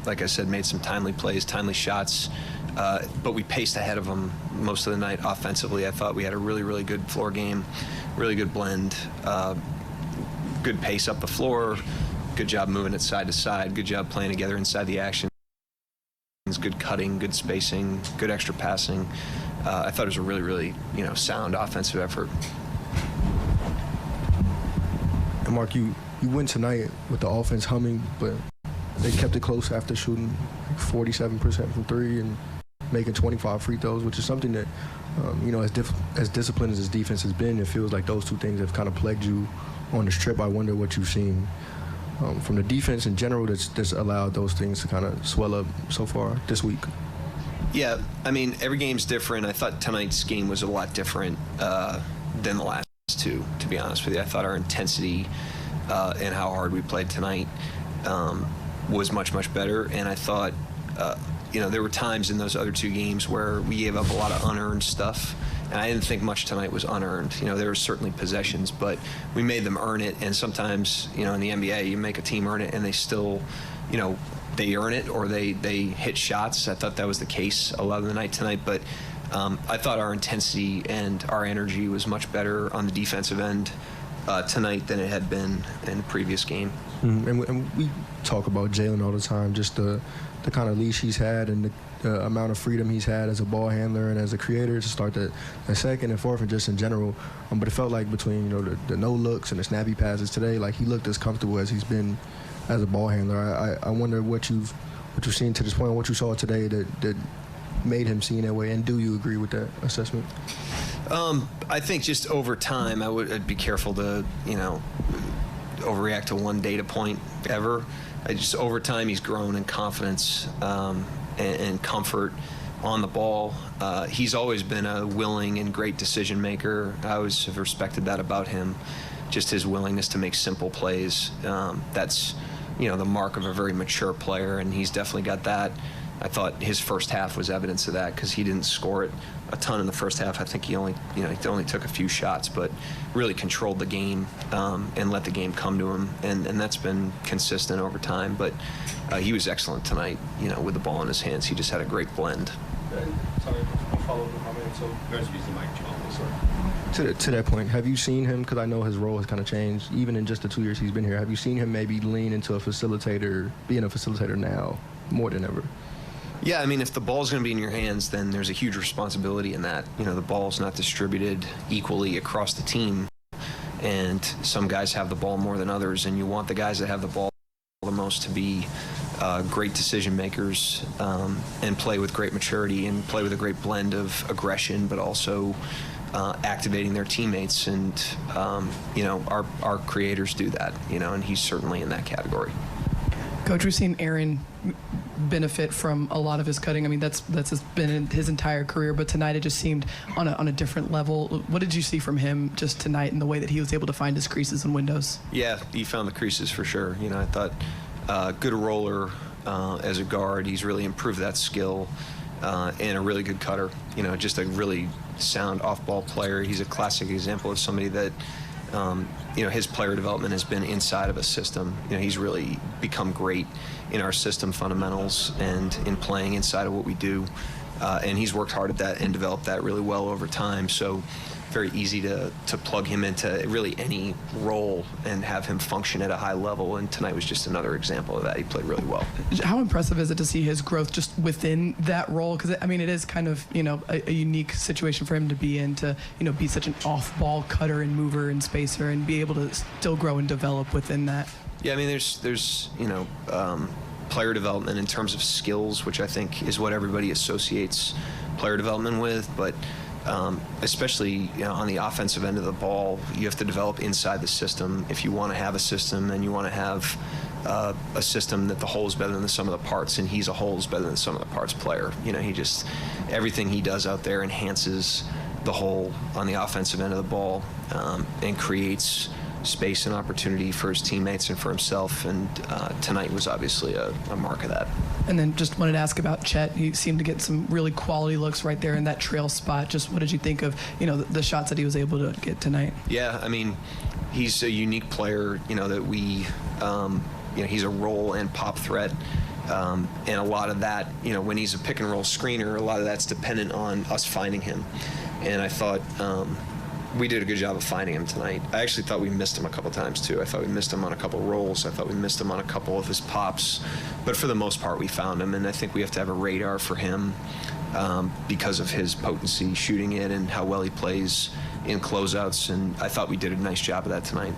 like I said, made some timely plays, timely shots, but we paced ahead of them most of the night offensively. I thought we had a really, really good floor game, really good blend, good pace up the floor, good job moving it side to side, good job playing together inside the action, good cutting, good spacing, good extra passing. I thought it was a really, really, sound offensive effort. And Mark, you win tonight with the offense humming, but they kept it close after shooting 47% from three and making 25 free throws, which is something that, as disciplined as his defense has been, it feels like those two things have kind of plagued you on this trip. I wonder what you've seen from the defense in general that's allowed those things to kind of swell up so far this week. Yeah, I mean, every game's different. I thought tonight's game was a lot different than the last two, to be honest with you. I thought our intensity and how hard we played tonight was much, much better. And I thought, there were times in those other two games where we gave up a lot of unearned stuff. And I didn't think much tonight was unearned. There were certainly possessions, but we made them earn it. And sometimes, in the NBA, you make a team earn it and they still, they earn it or they hit shots. I thought that was the case a lot of the night tonight. But I thought our intensity and our energy was much better on the defensive end tonight than it had been in the previous game. And we talk about Jalen all the time, just the kind of leash he's had and the amount of freedom he's had as a ball handler and as a creator to start the second and fourth and just in general. But it felt like between the no looks and the snappy passes today, like he looked as comfortable as he's been as a ball handler. I wonder what you've seen to this point, what you saw today that made him seem that way, and do you agree with that assessment? I think just over time, I'd be careful to overreact to one data point ever. Just over time, he's grown in confidence and comfort on the ball. He's always been a willing and great decision maker. I always have respected that about him, just his willingness to make simple plays. That's the mark of a very mature player, and he's definitely got that. I thought his first half was evidence of that because he didn't score it a ton in the first half. I think he only took a few shots, but really controlled the game and let the game come to him, and that's been consistent over time. But he was excellent tonight, with the ball in his hands. He just had a great blend. Sorry, I'll follow up with my man. So, to that point, have you seen him, because I know his role has kind of changed, even in just the 2 years he's been here, have you seen him maybe lean into a facilitator, being a facilitator now more than ever? Yeah, I mean, if the ball's going to be in your hands, then there's a huge responsibility in that. The ball's not distributed equally across the team, and some guys have the ball more than others, and you want the guys that have the ball the most to be great decision makers and play with great maturity and play with a great blend of aggression, but also activating their teammates. And, our creators do that, and he's certainly in that category. Coach, we've seen Aaron benefit from a lot of his cutting. I mean, that's been in his entire career, but tonight it just seemed on a different level. What did you see from him just tonight and the way that he was able to find his creases and windows? Yeah, he found the creases for sure. I thought good roller as a guard. He's really improved that skill and a really good cutter. Just a really sound off-ball player. He's a classic example of somebody that his player development has been inside of a system. He's really become great in our system fundamentals and in playing inside of what we do. And he's worked hard at that and developed that really well over time. So very easy to plug him into really any role and have him function at a high level. And tonight was just another example of that. He played really well. How impressive is it to see his growth just within that role? Because, it is kind of, a unique situation for him to be in, to, be such an off-ball cutter and mover and spacer and be able to still grow and develop within that. Yeah, there's player development in terms of skills, which I think is what everybody associates player development with, but especially on the offensive end of the ball, you have to develop inside the system. If you want to have a system, then you want to have a system that the whole is better than the sum of the parts, and he's a whole is better than the sum of the parts player. Everything he does out there enhances the whole on the offensive end of the ball and creates space and opportunity for his teammates and for himself, and tonight was obviously a mark of that. And then just wanted to ask about Chet. He seemed to get some really quality looks right there in that trail spot. Just what did you think of, the shots that he was able to get tonight? Yeah, he's a unique player, that we, he's a roll and pop threat. And a lot of that, when he's a pick and roll screener, a lot of that's dependent on us finding him. And I thought we did a good job of finding him tonight. I actually thought we missed him a couple times too. I thought we missed him on a couple rolls. I thought we missed him on a couple of his pops. But for the most part, we found him. And I think we have to have a radar for him because of his potency shooting it and how well he plays in closeouts. And I thought we did a nice job of that tonight.